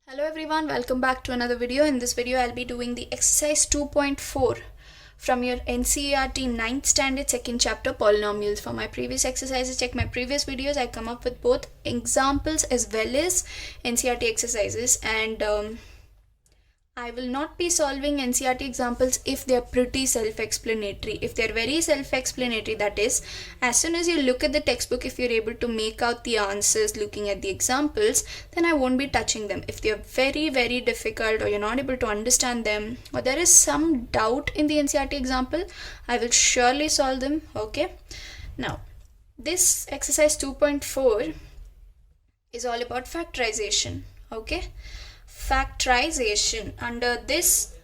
Hello everyone, welcome back to another video. In this video, I'll be doing the exercise 2.4 from your NCERT 9th standard 2nd chapter polynomials. For my previous exercises, check my previous videos. I come up with both examples as well as NCERT exercises, and I will not be solving NCERT examples if they are pretty self-explanatory. If they are very self-explanatory, that is, as soon as you look at the textbook, if you're able to make out the answers looking at the examples, then I won't be touching them. If they are very, very difficult or you're not able to understand them or there is some doubt in the NCERT example, I will surely solve them, okay? Now, this exercise 2.4 is all about factorization, okay? Factorization. Under this,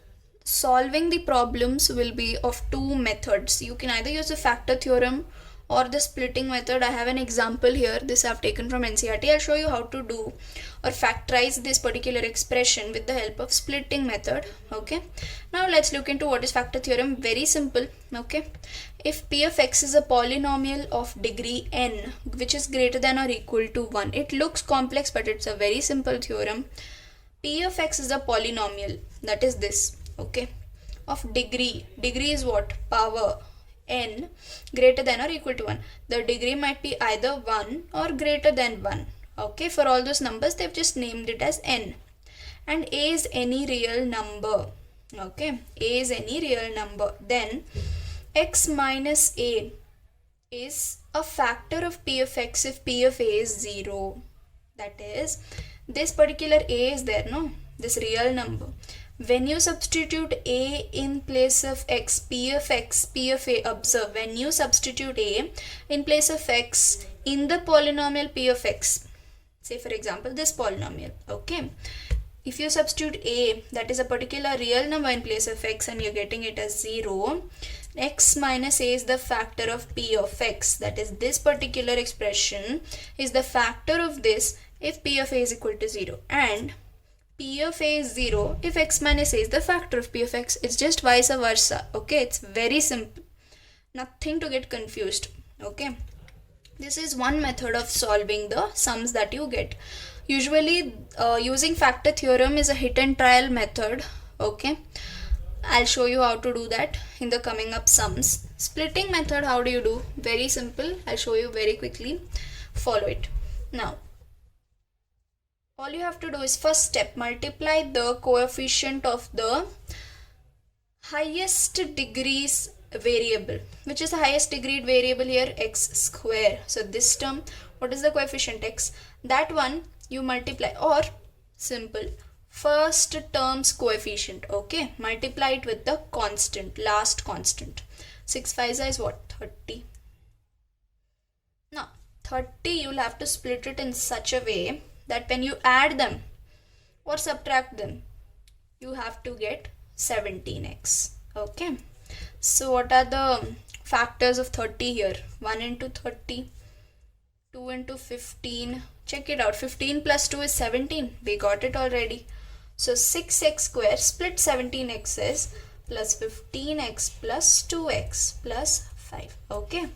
solving the problems will be of two methods. You can either use the factor theorem or the splitting method. I have an example here. This I've taken from NCERT. I'll show you how to do or factorize this particular expression with the help of splitting method. Okay. Now let's look into what is factor theorem. Very simple. Okay. If p of x is a polynomial of degree n, which is greater than or equal to 1. It looks complex, but it's a very simple theorem. P of x is a polynomial, that is this, okay, of degree is what? Power n greater than or equal to 1. The degree might be either 1 or greater than 1, okay. For all those numbers, they've just named it as n. And a is any real number, okay. A is any real number. Then x minus a is a factor of p of x if p of a is 0. That is, this particular a is there, no? This real number. When you substitute a in place of x, p of a, observe, when you substitute a in place of x in the polynomial p of x, say for example this polynomial, okay, if you substitute a, that is a particular real number, in place of x and you're getting it as 0, x minus a is the factor of p of x, that is this particular expression is the factor of this if p of a is equal to 0, and p of a is 0 if x minus a is the factor of p of x. It's just vice versa, okay. It's very simple, nothing to get confused, okay. This is one method of solving the sums that you get. Usually using factor theorem is a hit and trial method, okay. I'll show you how to do that in the coming up sums. Splitting method, how do you do? Very simple. I'll show you very quickly. Follow it. Now, all you have to do is, first step, multiply the coefficient of the highest degrees variable. Which is the highest degree variable here? X square. So this term, what is the coefficient? X. That one you multiply, or simple, first term's coefficient, okay, multiply it with the constant, last constant. 6 5 is what? 30. Now 30 you'll have to split it in such a way that when you add them or subtract them, you have to get 17x, okay. So what are the factors of 30 here? 1 into 30, 2 into 15, check it out, 15 plus 2 is 17, we got it already. So 6x square split 17x's plus 15x plus 2x plus 5, okay.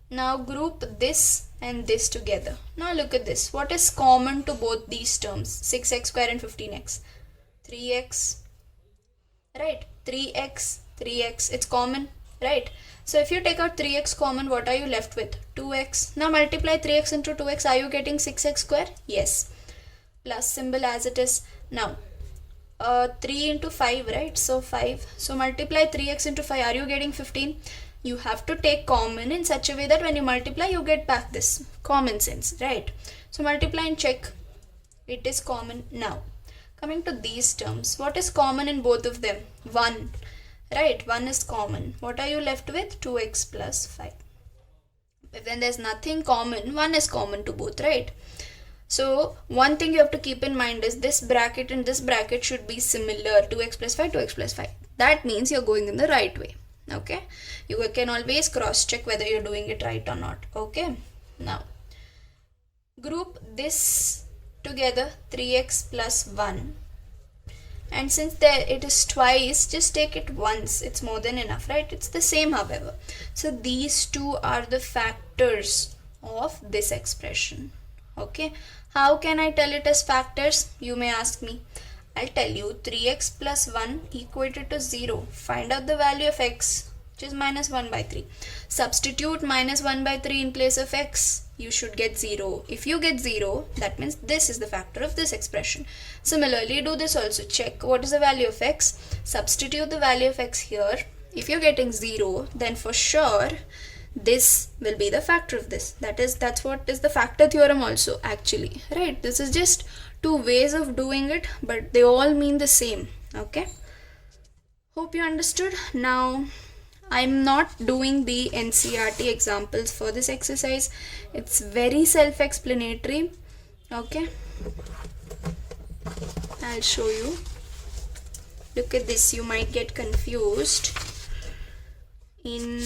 Now group this and this together. Now look at this. What is common to both these terms? 6x square and 15x. 3x, right? 3x, it's common, right? So if you take out 3x common, what are you left with? 2x. Now multiply 3x into 2x. Are you getting 6x square? Yes. Plus symbol as it is. Now 3 into 5, right? So 5. So multiply 3x into 5. Are you getting 15? You have to take common in such a way that when you multiply, you get back this. Common sense, right? So multiply and check. It is common. Now, coming to these terms, what is common in both of them? 1, right? 1 is common. What are you left with? 2x plus 5. When there's nothing common, 1 is common to both, right? So one thing you have to keep in mind is this bracket and this bracket should be similar. 2x plus 5, 2x plus 5. That means you're going in the right way, okay. You can always cross check whether you're doing it right or not, okay. Now group this together, 3x plus 1, and since there it is twice, just take it once, it's more than enough, right? It's the same, however. So these two are the factors of this expression, Okay, how can I tell it as factors, you may ask me. I'll tell you 3x plus 1 equated to 0. Find out the value of x, which is minus 1 by 3. Substitute minus 1 by 3 in place of x. You should get 0. If you get 0, that means this is the factor of this expression. Similarly, do this also. Check what is the value of x. Substitute the value of x here. If you're getting 0, then for sure this will be the factor of this. That's what is the factor theorem also, actually, right? This is just two ways of doing it, but they all mean the same. Okay, hope you understood. Now I'm not doing the NCERT examples for this exercise. It's very self-explanatory. Okay, I'll show you. Look at this, you might get confused in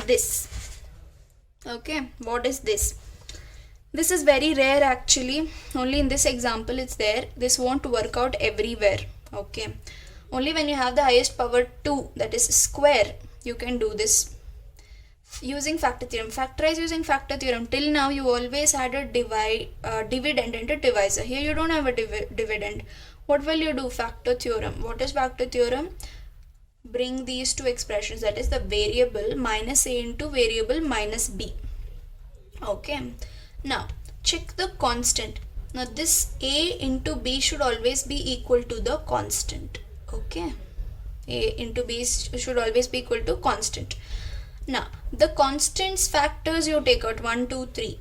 this. Okay, what is this? This is very rare actually. Only in this example it's there. This won't work out everywhere. Okay, only when you have the highest power 2, that is square, you can do this using factor theorem. Factorize using factor theorem. Till now you always had a dividend and a divisor. Here you don't have a dividend. What will you do? Factor theorem. What is factor theorem? Bring these two expressions, that is the variable minus a into variable minus b. Okay, now check the constant. Now this a into b should always be equal to the constant. Okay, a into b should always be equal to constant. Now the constants factors you take out 1, 2, 3.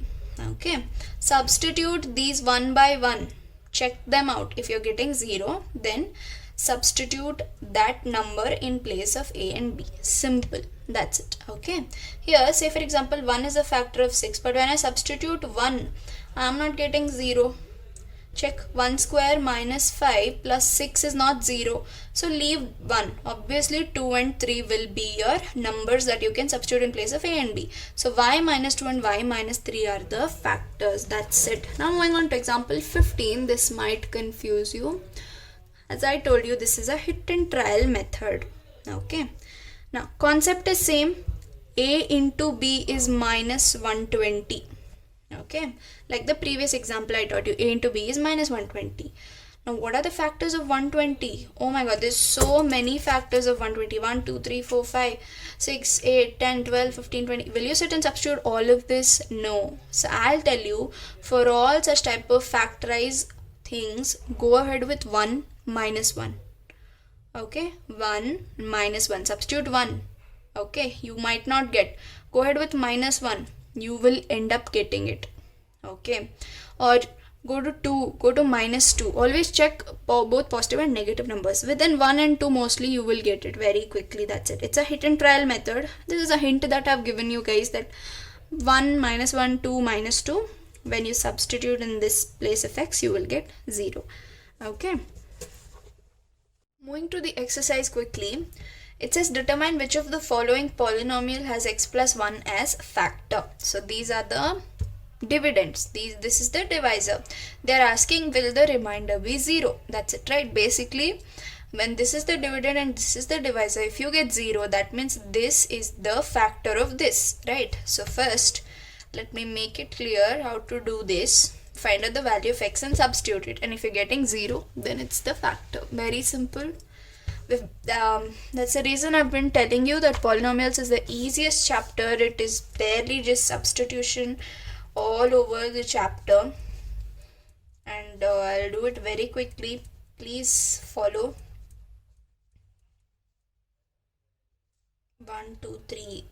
Okay, substitute these one by one, check them out. If you're getting 0, then substitute that number in place of a and b. Simple, that's it. Okay, here say for example 1 is a factor of 6, but when I substitute 1, I'm not getting 0. Check, 1 square minus 5 plus 6 is not 0, so leave 1. Obviously 2 and 3 will be your numbers that you can substitute in place of a and b. So y minus 2 and y minus 3 are the factors. That's it. Now moving on to example 15. This might confuse you. As I told you, this is a hit and trial method. Okay, now concept is same. A into b is minus 120. Okay, like the previous example I taught you, a into b is minus 120. Now what are the factors of 120? Oh my god, there's so many factors of 120. 1, 2, 3, 4, 5, 6, 8, 10, 12, 15, 20. Will you sit and substitute all of this? No. So I'll tell you, for all such type of factorize things, go ahead with 1 minus 1. Okay, 1 minus 1, substitute 1. Okay, you might not get. Go ahead with minus 1, you will end up getting it. Okay, or go to 2, go to minus 2. Always check both positive and negative numbers. Within 1 and 2 mostly you will get it very quickly. That's it. It's a hit and trial method. This is a hint that I've given you guys, that 1 minus 1, 2 minus 2, when you substitute in this place of x, you will get 0. Okay, moving to the exercise quickly. It says determine which of the following polynomial has x plus 1 as factor. So these are the dividends. This is the divisor. They are asking will the remainder be 0. That's it, right? Basically, when this is the dividend and this is the divisor, if you get 0, that means this is the factor of this, right? So first, let me make it clear how to do this. Find out the value of x and substitute it, and if you're getting 0, then it's the factor. Very simple. That's the reason I've been telling you that polynomials is the easiest chapter. It is barely just substitution all over the chapter, and I'll do it very quickly. Please follow. 1, 2, 3,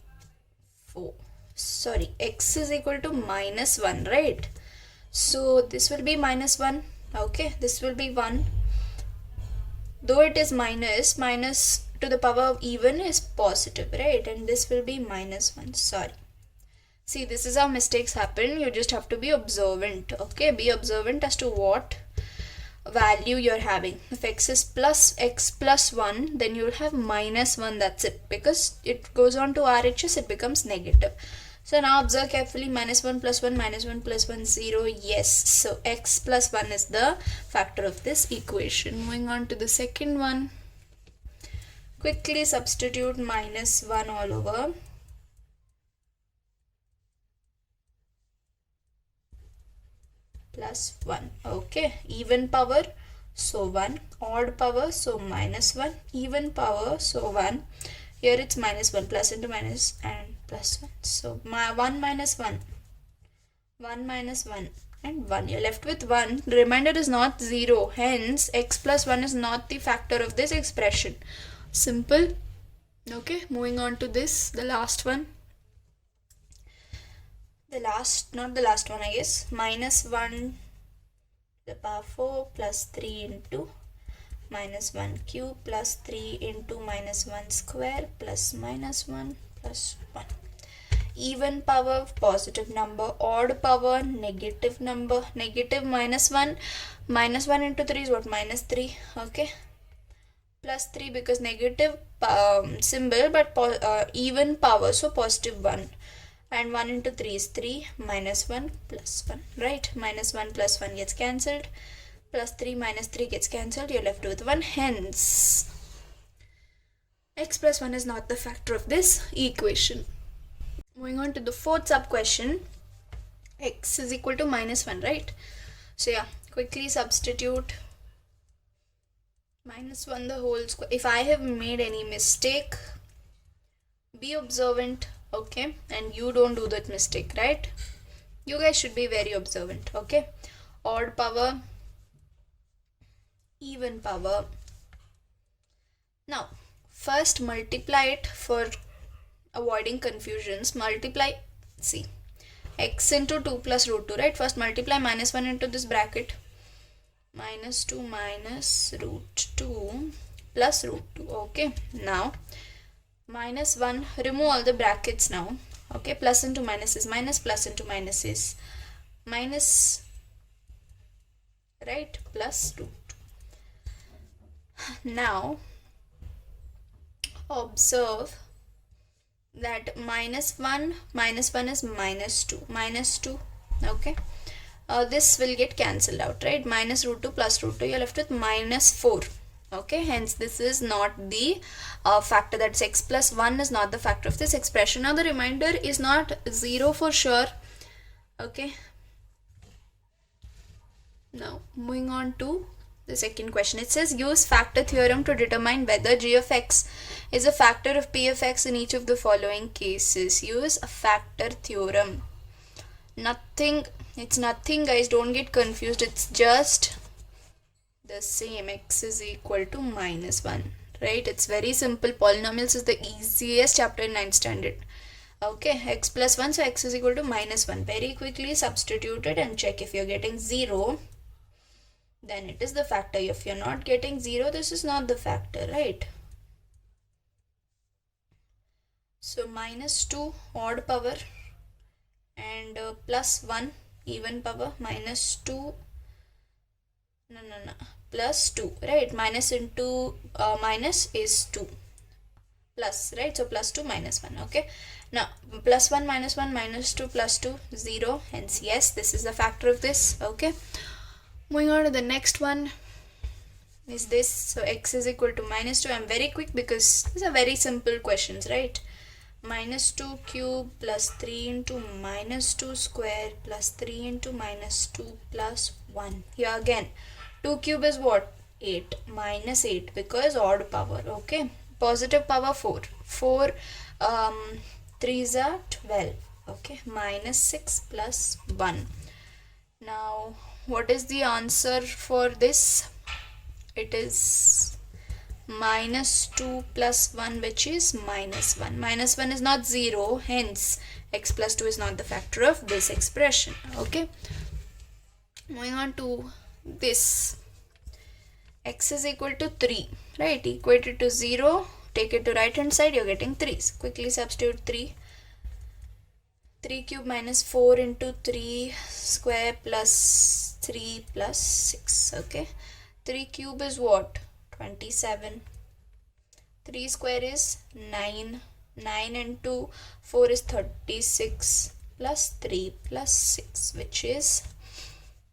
4. Sorry, x is equal to minus 1, right? So this will be minus 1. Okay, this will be 1. Though it is minus, minus to the power of even is positive, right? And this will be minus 1. Sorry. See, this is how mistakes happen. You just have to be observant. Okay, be observant as to what value you're having. If x is plus x plus 1, then you'll have minus 1. That's it. Because it goes on to RHS, it becomes negative. So now observe carefully. Minus 1 plus 1, minus 1 plus 1, 0. Yes. So x plus 1 is the factor of this equation. Moving on to the second one. Quickly substitute minus 1 all over. plus 1. Okay, even power, so 1, odd power, so minus 1, even power, so 1. Here it's minus 1, plus into minus and plus 1. So my 1 minus 1, 1 minus 1 and 1. You're left with 1. The remainder is not 0. Hence, x plus 1 is not the factor of this expression. Simple. Okay, moving on to this, the last one. Not the last one, I guess. Minus 1 to the power 4 plus 3 into minus 1 cube plus 3 into minus 1 square plus minus 1 plus 1. Even power, positive number, odd power, negative number, negative minus 1 into 3 is what? Minus 3. Okay, plus 3 because negative symbol, but even power, so positive 1, and 1 into 3 is 3, minus 1 plus 1, right? Minus 1 plus 1 gets cancelled, plus 3 minus 3 gets cancelled, you're left with 1. Hence, x plus 1 is not the factor of this equation. Moving on to the fourth sub question, x is equal to minus 1, right? So yeah, quickly substitute minus 1 the whole square. If I have made any mistake, be observant, okay? And you don't do that mistake, right? You guys should be very observant, okay? Odd power, even power. Now, first multiply it for avoiding confusions. Multiply, see, x into 2 plus root 2, right? First multiply minus 1 into this bracket. Minus 2 minus root 2 plus root 2. Okay, now minus 1, remove all the brackets now. Okay, plus into minus is minus, plus into minus is minus, right? Plus root 2. Now observe that minus 1 is minus 2, okay? This will get cancelled out, right? Minus root 2 plus root 2, you're left with minus 4. Okay, hence this is not the factor. That's x plus 1 is not the factor of this expression. Now the remainder is not 0 for sure. Okay, now moving on to the second question. It says use factor theorem to determine whether g of x is a factor of p of x in each of the following cases. Use a factor theorem. It's nothing guys, don't get confused. It's just the same. X is equal to minus 1, right? It's very simple. Polynomials is the easiest chapter in 9th standard. Okay, x plus 1, so x is equal to minus 1. Very quickly substitute it and check. If you're getting 0, then it is the factor. If you're not getting 0, this is not the factor, right? So minus 2 odd power and plus 1 even power, minus 2 plus 2, right? Minus into minus is 2 plus, right? So plus 2 minus 1. Okay, now plus 1 minus 2 plus 2 0, hence yes, this is the factor of this. Okay, moving on to the next one is this. So x is equal to minus 2. I'm very quick because these are very simple questions, right? Minus 2 cube plus 3 into minus 2 square plus 3 into minus 2 plus 1. Here again 2 cube is what? 8, minus 8 because odd power. Okay, positive power 4, 3s are 12. Okay, minus 6 plus 1. Now what is the answer for this? It is minus 2 plus 1, which is minus 1. Minus 1 is not 0, hence x plus 2 is not the factor of this expression. Okay, moving on to this. X is equal to 3, right? Equate it to 0, take it to right hand side, you're getting 3. So quickly substitute 3. 3 cube minus 4 into 3 square plus 3 plus 6. Okay, 3 cube is what? 27. 3 square is 9. 9 into 4 is 36 plus 3 plus 6, which is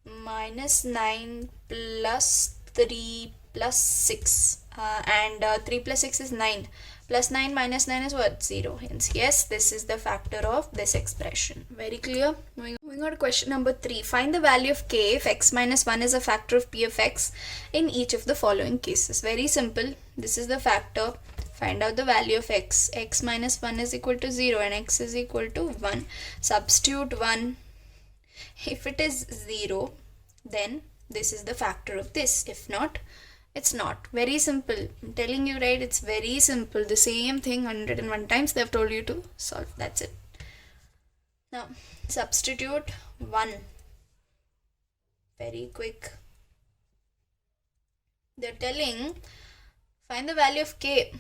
minus 9 plus 3 plus 6 and 3 plus 6 is 9 Plus 9 minus 9 is what? 0. Hence, yes, this is the factor of this expression. Very clear? Moving on to question number 3. Find the value of k if x minus 1 is a factor of p of x in each of the following cases. Very simple. This is the factor. Find out the value of x. X minus 1 is equal to 0 and x is equal to 1. Substitute 1. If it is 0, then this is the factor of this. If not, it's not. Very simple. I'm telling you, right? It's very simple. The same thing 101 times they have told you to solve. That's it. Now, substitute 1. Very quick. They're telling find the value of k.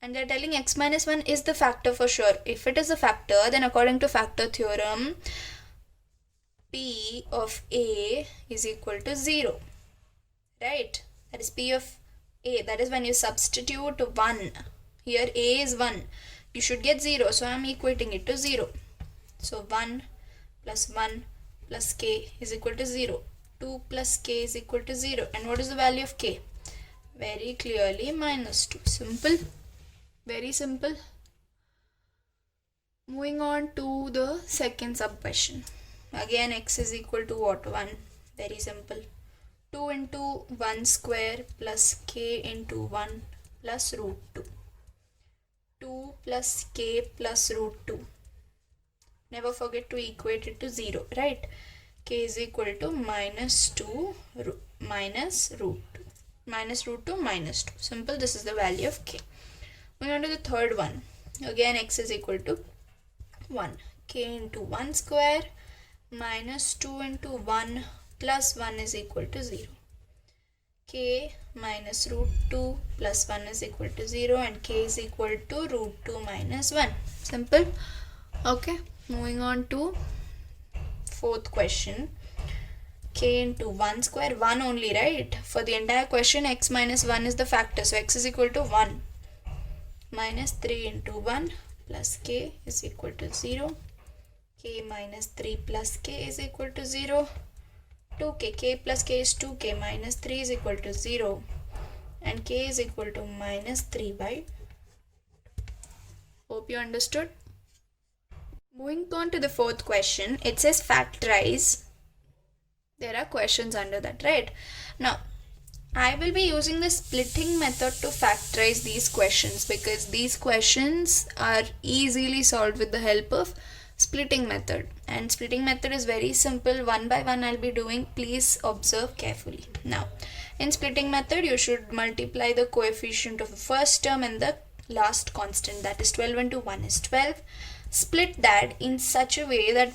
And they're telling x minus 1 is the factor for sure. If it is a factor, then according to factor theorem, p of a is equal to 0. Right? That is p of a. That is when you substitute 1. Here a is 1. You should get 0. So I am equating it to 0. So 1 plus k is equal to 0. 2 plus k is equal to 0. And what is the value of k? Very clearly minus 2. Simple. Very simple. Moving on to the second sub question. Again, x is equal to what? 1. Very simple. 2 into 1 square plus k into 1 plus root 2. 2 plus k plus root 2. Never forget to equate it to 0, right? K is equal to minus 2 minus root 2. Minus root 2 minus 2. Simple. This is the value of k. Moving on to the third one. Again, x is equal to 1. K into 1 square minus 2 into 1 plus 1 is equal to 0. K minus root 2 plus 1 is equal to 0 and k is equal to root 2 minus 1. Simple. Okay. Moving on to fourth question. K into 1 square, 1 only, right? For the entire question, x minus 1 is the factor. So x is equal to 1. Minus 3 into 1 plus k is equal to 0. K minus 3 plus k is equal to 0. 2k, k plus k is 2k, minus 3 is equal to 0. And k is equal to minus 3 by. Hope you understood. Moving on to the fourth question. It says factorize. There are questions under that, right? Now, I will be using the splitting method to factorize these questions because these questions are easily solved with the help of splitting method. And splitting method is very simple. One by one I'll be doing. Please observe carefully. Now, in splitting method, you should multiply the coefficient of the first term and the last constant. That is 12 into 1 is 12. Split that in such a way that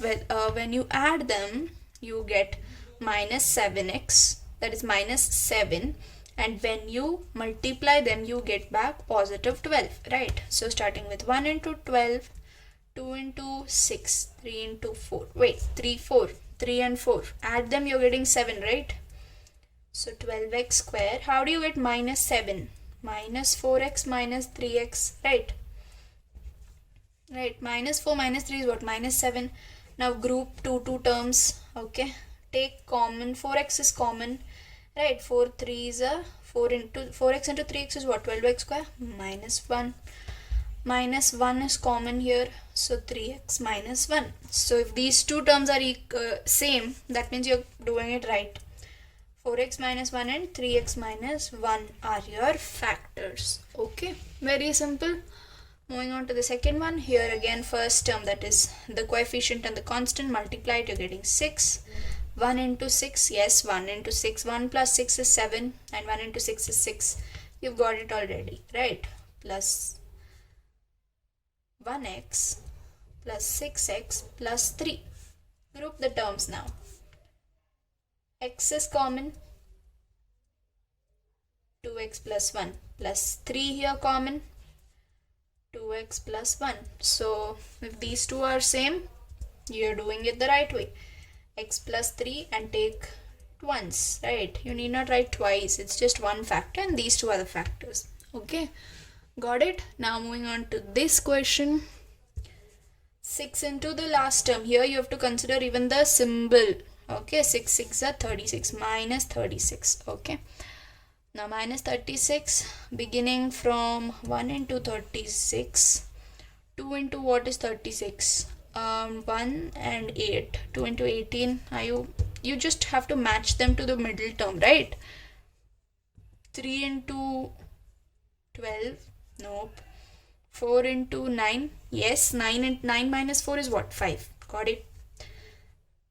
when you add them, you get minus 7x. That is minus 7. And when you multiply them, you get back positive 12. Right? So starting with 1 into 12. 2 into 6, 3 into 4, wait, 3, 4, 3 and 4, add them, you're getting 7, right? So 12x square, how do you get minus 7? Minus 4x minus 3x, right? Right, minus 4 minus 3 is what? Minus 7. Now group two terms, okay? Take common, 4x is common, right? 4 3 is a 4x into 3x is what? 12x square, minus 1. Minus 1 is common here, so 3x minus 1. So if these two terms are same, that means you're doing it right. 4x minus 1 and 3x minus 1 are your factors. Okay, very simple. Moving on to the second one. Here again, first term, that is the coefficient and the constant, multiplied, you're getting 6. 1 into 6, yes, 1 into 6. 1 plus 6 is 7 and 1 into 6 is 6. You've got it already, right? Plus 1x plus 6x plus 3. Group the terms now. X is common. 2x plus 1 plus 3 here common. 2x plus 1. So if these two are same, you're doing it the right way. X plus 3 and take once, right? You need not write twice. It's just one factor and these two are the factors. Okay, got it? Now moving on to this question. 6 into the last term. Here you have to consider even the symbol. Okay, 6 6 are 36 minus 36. Okay, Now minus 36, beginning from 1 into 36, 2 into what is 36? 1 and 8, 2 into 18, you just have to match them to the middle term, right? 3 into 12, nope. 4 into 9, yes, 9 and 9 minus 4 is what? 5, got it.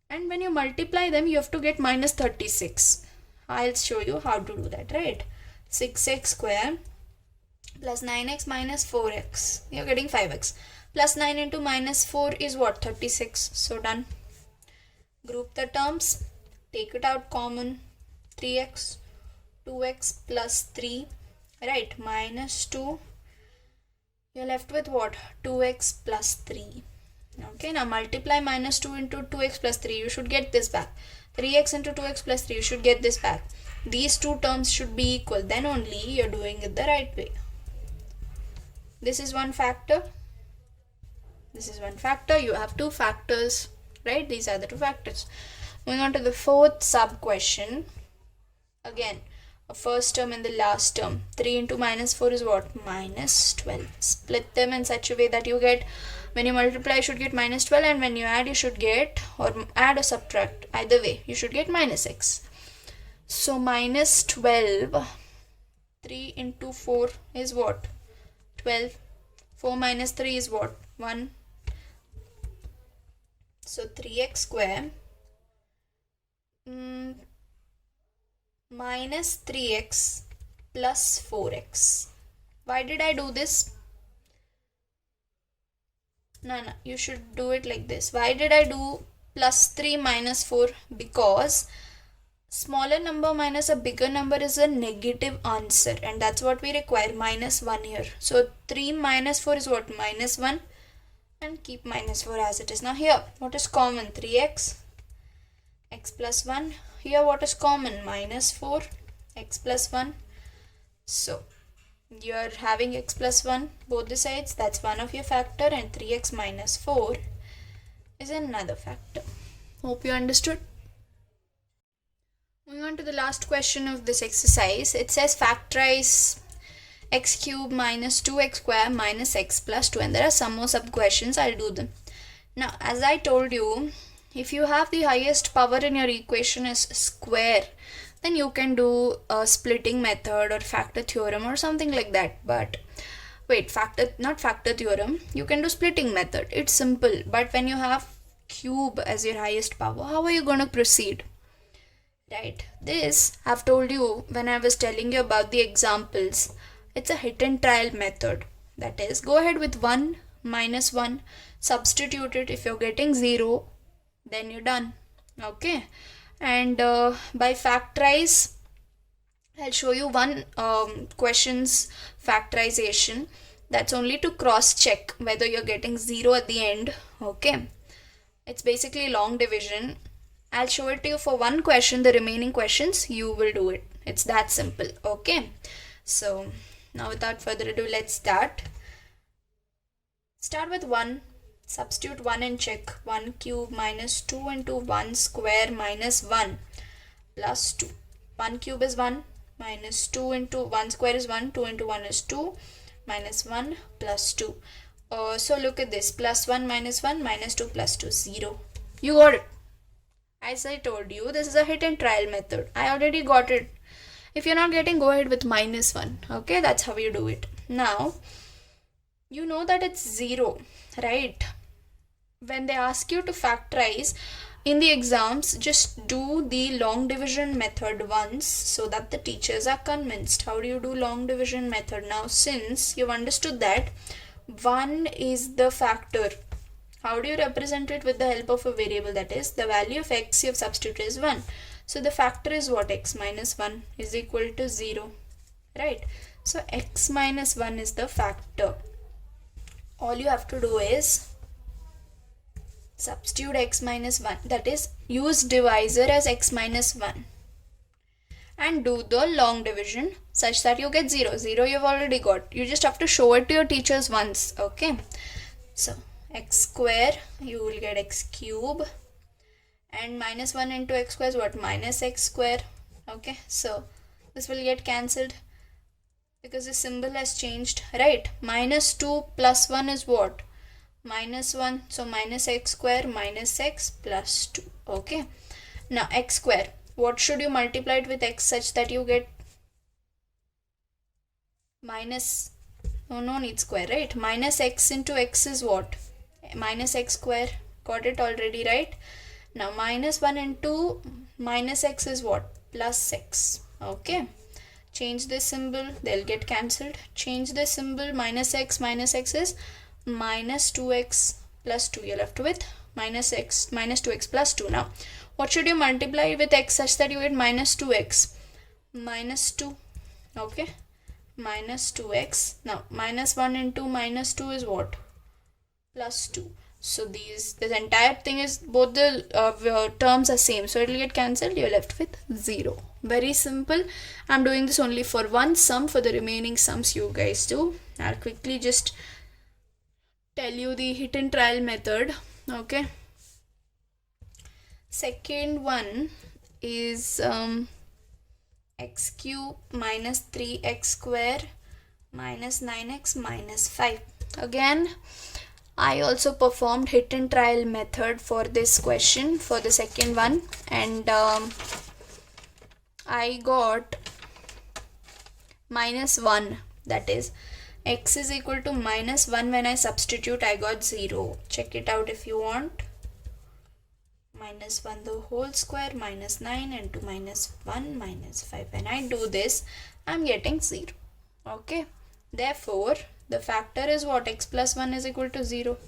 And when you multiply them, you have to get minus 36. I'll show you how to do that, right? 6x square plus 9x minus 4x, you're getting 5x. Plus 9 into minus 4 is what? 36. So done. Group the terms, take it out common. 3x, 2x plus 3, right? Minus 2. You're left with what? 2x plus 3. Okay, now multiply minus 2 into 2x plus 3. You should get this back. 3x into 2x plus 3. You should get this back. These two terms should be equal. Then only you're doing it the right way. This is one factor. This is one factor. You have two factors, right? These are the two factors. Moving on to the fourth sub question. Again, a first term and the last term. 3 into minus 4 is what? Minus 12. Split them in such a way that you get, when you multiply, you should get minus 12, and when you add, you should get, or add or subtract, either way, you should get minus x. So minus 12, 3 into 4 is what? 12. 4 minus 3 is what? 1. So 3x square minus 3x plus 4x. Why did I do this? No, you should do it like this. Why did I do plus 3 minus 4? Because smaller number minus a bigger number is a negative answer, and that's what we require, minus 1 here. So 3 minus 4 is what? Minus 1, and keep minus 4 as it is. Now here, what is common? 3x, x plus 1. Here what is common? Minus 4, x plus 1. So you're having x plus 1 both the sides. That's one of your factor, and 3x minus 4 is another factor. Hope you understood. Moving on to the last question of this exercise. It says factorize x cube minus 2x square minus x plus 2, and there are some more sub questions. I'll do them. Now, as I told you, if you have the highest power in your equation is square, then you can do a splitting method or factor theorem or something like that. But wait, not factor theorem, you can do splitting method. It's simple. But when you have cube as your highest power, how are you going to proceed? Right, this I've told you when I was telling you about the examples. It's a hit and trial method. That is, go ahead with 1 minus 1, substitute it. If you're getting 0, then you're done. Okay, and by factorize, I'll show you one question's factorization. That's only to cross check whether you're getting 0 at the end. Okay, it's basically long division. I'll show it to you for one question. The remaining questions you will do it. It's that simple. Okay, so now without further ado, let's start. Start with 1. Substitute 1 and check. 1 cube minus 2 into 1 square minus 1 plus 2. 1 cube is 1 minus 2 into 1 square is 1. 2 into 1 is 2 minus 1 plus 2. So look at this. Plus 1 minus 1 minus 2 plus 2, 0. You got it. As I told you, this is a hit and trial method. I already got it. If you're not getting, go ahead with minus 1. Okay, that's how you do it. Now, you know that it's 0, right? When they ask you to factorize in the exams, just do the long division method once so that the teachers are convinced. How do you do long division method? Now, since you've understood that 1 is the factor, how do you represent it with the help of a variable? That is, the value of x you have substituted is 1. So the factor is what? X minus 1 is equal to 0. Right? So x minus 1 is the factor. All you have to do is substitute x minus 1. That is, use divisor as x minus 1. And do the long division such that you get 0. 0 you've already got. You just have to show it to your teachers once. Okay? So x square, you will get x cube, and minus 1 into x square is what? Minus x square. Okay, so This will get cancelled because the symbol has changed, right? Minus 2 plus 1 is what? Minus 1. So minus x square minus x plus 2. Okay. Now x square. What should you multiply it with x such that you get minus, no need square, right? Minus x into x is what? Minus x square. Got it already, right? Now minus 1 into minus x is what? Plus x. Okay. Change this symbol, they'll get cancelled. Change this symbol, minus x is minus 2x plus 2. You're left with minus 2x plus 2. Now, what should you multiply with x such that you get minus 2x? Minus 2. Okay. Minus 2x. Now, minus 1 into minus 2 is what? Plus 2. So this entire thing is, both the terms are same, so it will get cancelled. You're left with 0. Very simple. I'm doing this only for one sum. For the remaining sums you guys do. I'll quickly just tell you the hit and trial method. Okay. Second one is x cube minus 3x square minus 9x minus 5. Again, I also performed hit and trial method for this question, for the second one, and I got minus 1, that is x is equal to minus 1. When I substitute, I got 0. Check it out if you want. Minus 1 the whole square minus 9 into minus 1 minus 5. When I do this, I'm getting 0. Okay. Therefore, the factor is what? X plus 1 is equal to 0.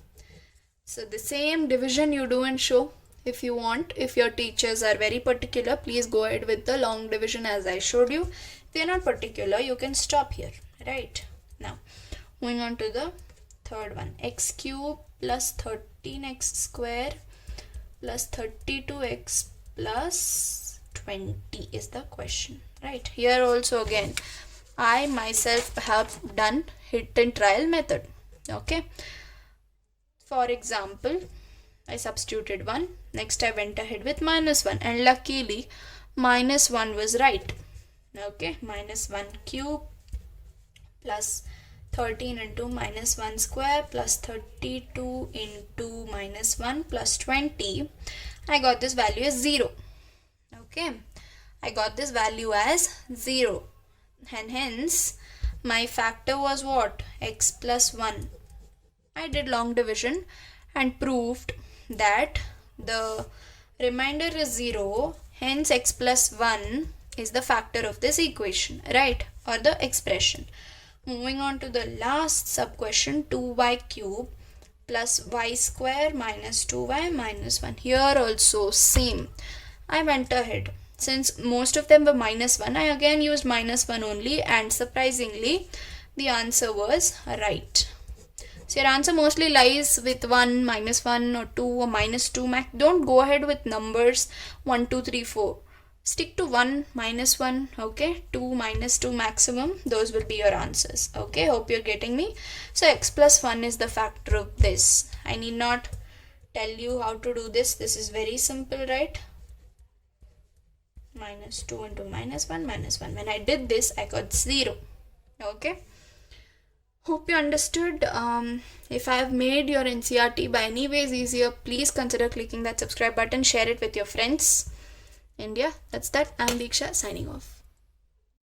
So the same division you do and show. If you want, if your teachers are very particular, please go ahead with the long division as I showed you. If they are not particular, you can stop here. Right. Now, moving on to the third one. X cube plus 13x square plus 32x plus 20 is the question. Right. Here also again, I myself have done hit and trial method. Okay. For example, I substituted 1. Next I went ahead with minus 1, and luckily minus 1 was right. Okay. Minus 1 cube plus 13 into minus 1 square plus 32 into minus 1 plus 20. I got this value as 0. Okay. I got this value as 0. And hence my factor was what? X plus 1. I did long division and proved that the remainder is 0. Hence x plus 1 is the factor of this equation, right? Or the expression. Moving on to the last sub question, 2y cube plus y square minus 2y minus 1. Here also same. I went ahead. Since most of them were minus 1, I again used minus 1 only, and surprisingly the answer was right. So your answer mostly lies with 1, minus 1 or 2 or minus 2 max. Don't go ahead with numbers 1, 2, 3, 4. Stick to 1, minus 1, okay, 2, minus 2 maximum. Those will be your answers. Okay, hope you're getting me. So x plus 1 is the factor of this. I need not tell you how to do this. This is very simple, right? Minus 2 into minus 1 minus 1. When I did this, I got 0. Okay. Hope you understood. If I have made your NCERT by any ways easier, please consider clicking that subscribe button. Share it with your friends. And yeah, that's that. I'm Diksha signing off.